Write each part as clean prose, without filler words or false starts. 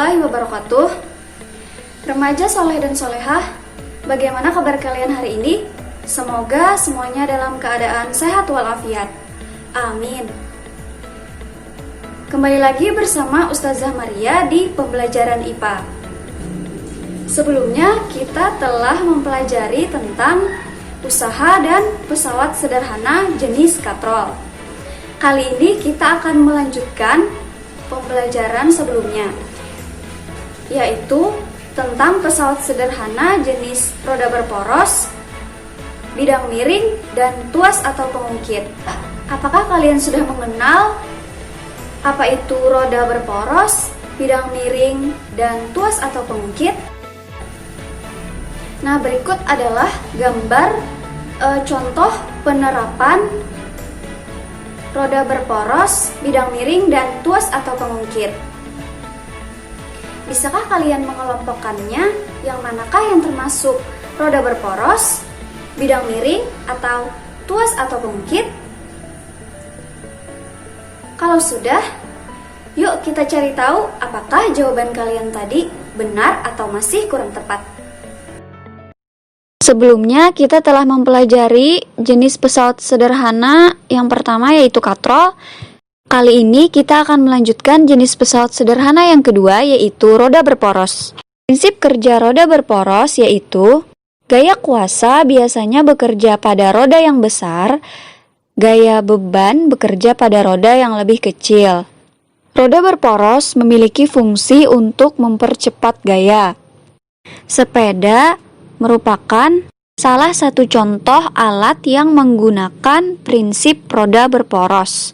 warahmatullahi wabarakatuh. Remaja soleh dan solehah, bagaimana kabar kalian hari ini? Semoga semuanya dalam keadaan sehat walafiat. Amin. Kembali lagi bersama Ustazah Maria di pembelajaran IPA. Sebelumnya kita telah mempelajari tentang usaha dan pesawat sederhana jenis katrol. Kali ini kita akan melanjutkan pembelajaran sebelumnya, yaitu tentang pesawat sederhana jenis roda berporos, bidang miring, dan tuas atau pengungkit. Apakah kalian sudah mengenal apa itu roda berporos, bidang miring, dan tuas atau pengungkit? Nah, berikut adalah gambar contoh penerapan roda berporos, bidang miring, dan tuas atau pengungkit. Bisakah kalian mengelompokkannya? Yang manakah yang termasuk roda berporos, bidang miring, atau tuas atau pengungkit? Kalau sudah, yuk kita cari tahu apakah jawaban kalian tadi benar atau masih kurang tepat. Sebelumnya kita telah mempelajari jenis pesawat sederhana yang pertama yaitu katrol. Kali ini kita akan melanjutkan jenis pesawat sederhana yang kedua yaitu roda berporos. Prinsip kerja roda berporos yaitu gaya kuasa biasanya bekerja pada roda yang besar, gaya beban bekerja pada roda yang lebih kecil. Roda berporos memiliki fungsi untuk mempercepat gaya. Sepeda merupakan salah satu contoh alat yang menggunakan prinsip roda berporos.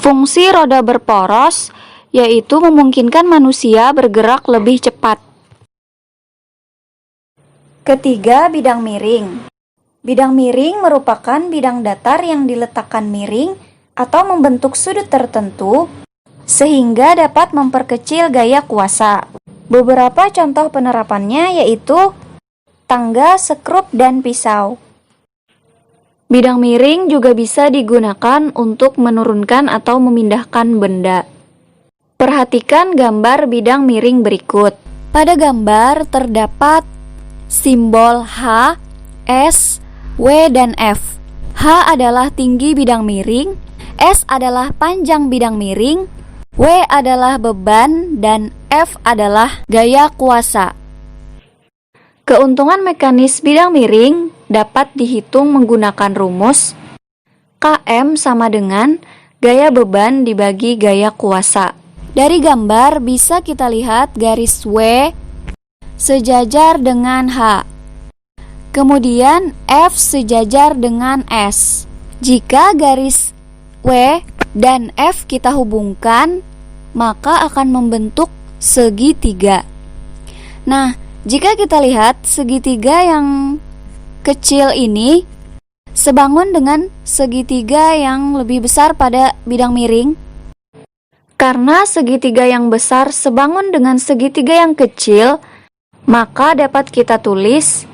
Fungsi roda berporos yaitu memungkinkan manusia bergerak lebih cepat. Ketiga, bidang miring. Bidang miring merupakan bidang datar yang diletakkan miring atau membentuk sudut tertentu sehingga dapat memperkecil gaya kuasa. Beberapa contoh penerapannya yaitu tangga, sekrup, dan pisau. Bidang miring juga bisa digunakan untuk menurunkan atau memindahkan benda. Perhatikan gambar bidang miring berikut. Pada gambar terdapat simbol H, S, W, dan F. H adalah tinggi bidang miring, S adalah panjang bidang miring, W adalah beban, dan F adalah gaya kuasa. Keuntungan mekanis bidang miring dapat dihitung menggunakan rumus Km sama dengan gaya beban dibagi gaya kuasa. Dari gambar bisa kita lihat garis W sejajar dengan H. Kemudian F sejajar dengan S. Jika garis W dan F kita hubungkan, maka akan membentuk segitiga. Nah, jika kita lihat segitiga yang kecil ini sebangun dengan segitiga yang lebih besar pada bidang miring. Karena segitiga yang besar sebangun dengan segitiga yang kecil, maka dapat kita tulis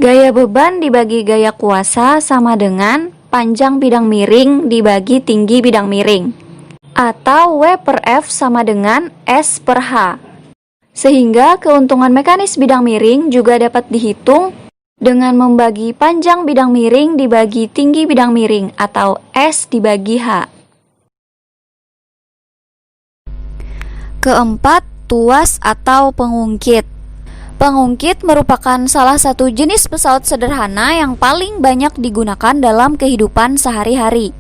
gaya beban dibagi gaya kuasa sama dengan panjang bidang miring dibagi tinggi bidang miring. Atau W per F sama dengan S per H. Sehingga keuntungan mekanis bidang miring juga dapat dihitung dengan membagi panjang bidang miring dibagi tinggi bidang miring atau S dibagi H. Keempat, tuas atau pengungkit. Pengungkit merupakan salah satu jenis pesawat sederhana yang paling banyak digunakan dalam kehidupan sehari-hari.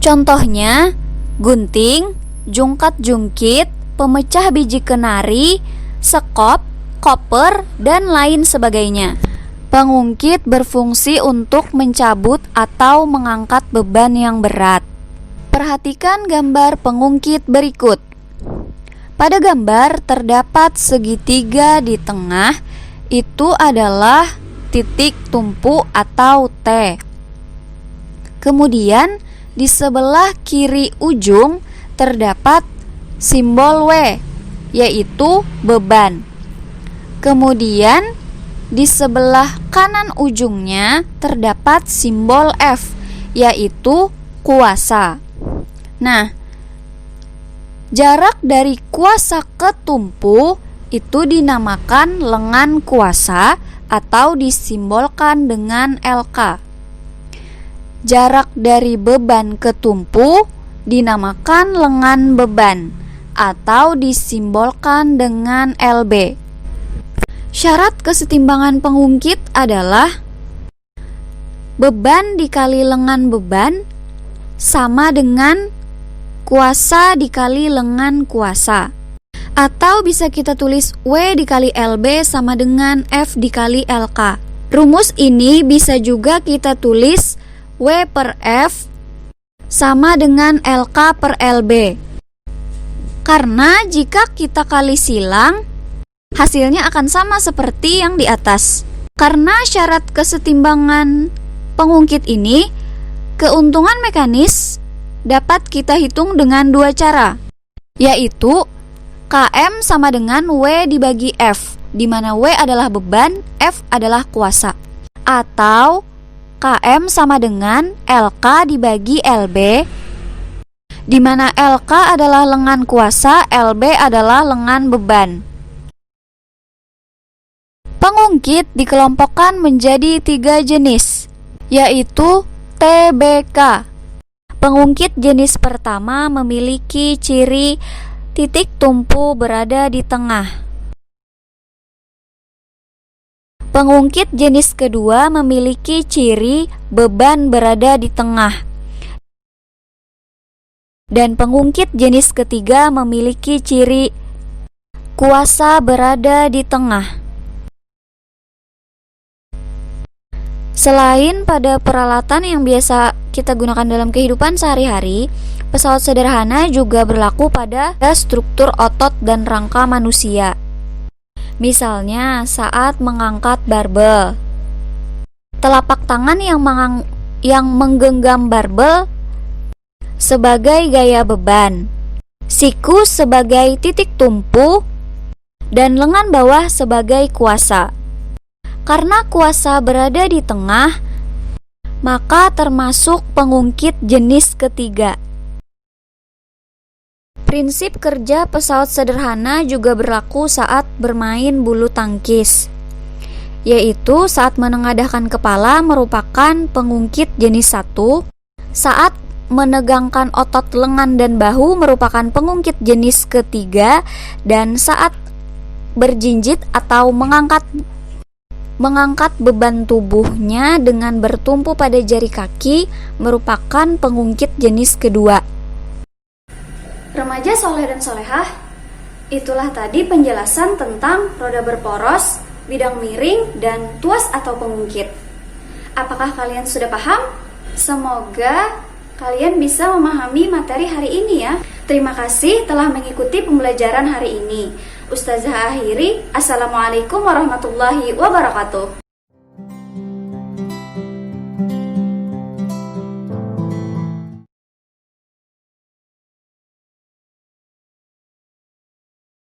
Contohnya, gunting, jungkat-jungkit, pemecah biji kenari, sekop, koper, dan lain sebagainya. Pengungkit berfungsi untuk mencabut atau mengangkat beban yang berat. Perhatikan gambar pengungkit berikut. Pada gambar terdapat segitiga di tengah, itu adalah titik tumpu atau T. Kemudian di sebelah kiri ujung terdapat simbol W, yaitu beban. Kemudian di sebelah kanan ujungnya terdapat simbol F, yaitu kuasa. Nah, Jarak dari kuasa ke tumpu itu dinamakan lengan kuasa atau disimbolkan dengan LK. Jarak dari beban ke tumpu dinamakan lengan beban atau disimbolkan dengan LB. Syarat kesetimbangan pengungkit adalah beban dikali lengan beban sama dengan kuasa dikali lengan kuasa. Atau bisa kita tulis W dikali LB sama dengan F dikali LK. Rumus ini bisa juga kita tulis W per F sama dengan LK per LB. Karena jika kita kali silang, hasilnya akan sama seperti yang di atas. Karena syarat kesetimbangan pengungkit ini, keuntungan mekanis dapat kita hitung dengan dua cara, yaitu Km sama dengan W dibagi F, di mana W adalah beban, F adalah kuasa. Atau Km sama dengan LK dibagi LB, di mana LK adalah lengan kuasa, LB adalah lengan beban. Pengungkit dikelompokkan menjadi 3 jenis, yaitu TBK. Pengungkit jenis pertama memiliki ciri titik tumpu berada di tengah. Pengungkit jenis kedua memiliki ciri beban berada di tengah. Dan pengungkit jenis ketiga memiliki ciri kuasa berada di tengah. Selain pada peralatan yang biasa kita gunakan dalam kehidupan sehari-hari, pesawat sederhana juga berlaku pada struktur otot dan rangka manusia. Misalnya saat mengangkat barbel, telapak tangan yang menggenggam barbel sebagai gaya beban, siku sebagai titik tumpu, dan lengan bawah sebagai kuasa. Karena kuasa berada di tengah, maka termasuk pengungkit jenis ketiga. Prinsip kerja pesawat sederhana juga berlaku saat bermain bulu tangkis, yaitu saat menengadahkan kepala merupakan pengungkit jenis 1, saat menegangkan otot lengan dan bahu merupakan pengungkit jenis ketiga, dan saat berjinjit atau mengangkat beban tubuhnya dengan bertumpu pada jari kaki merupakan pengungkit jenis kedua. Remaja soleh dan solehah, itulah tadi penjelasan tentang roda berporos, bidang miring, dan tuas atau pengungkit. Apakah kalian sudah paham? Semoga kalian bisa memahami materi hari ini ya. Terima kasih telah mengikuti pembelajaran hari ini. Ustazah akhiri, Assalamualaikum warahmatullahi wabarakatuh.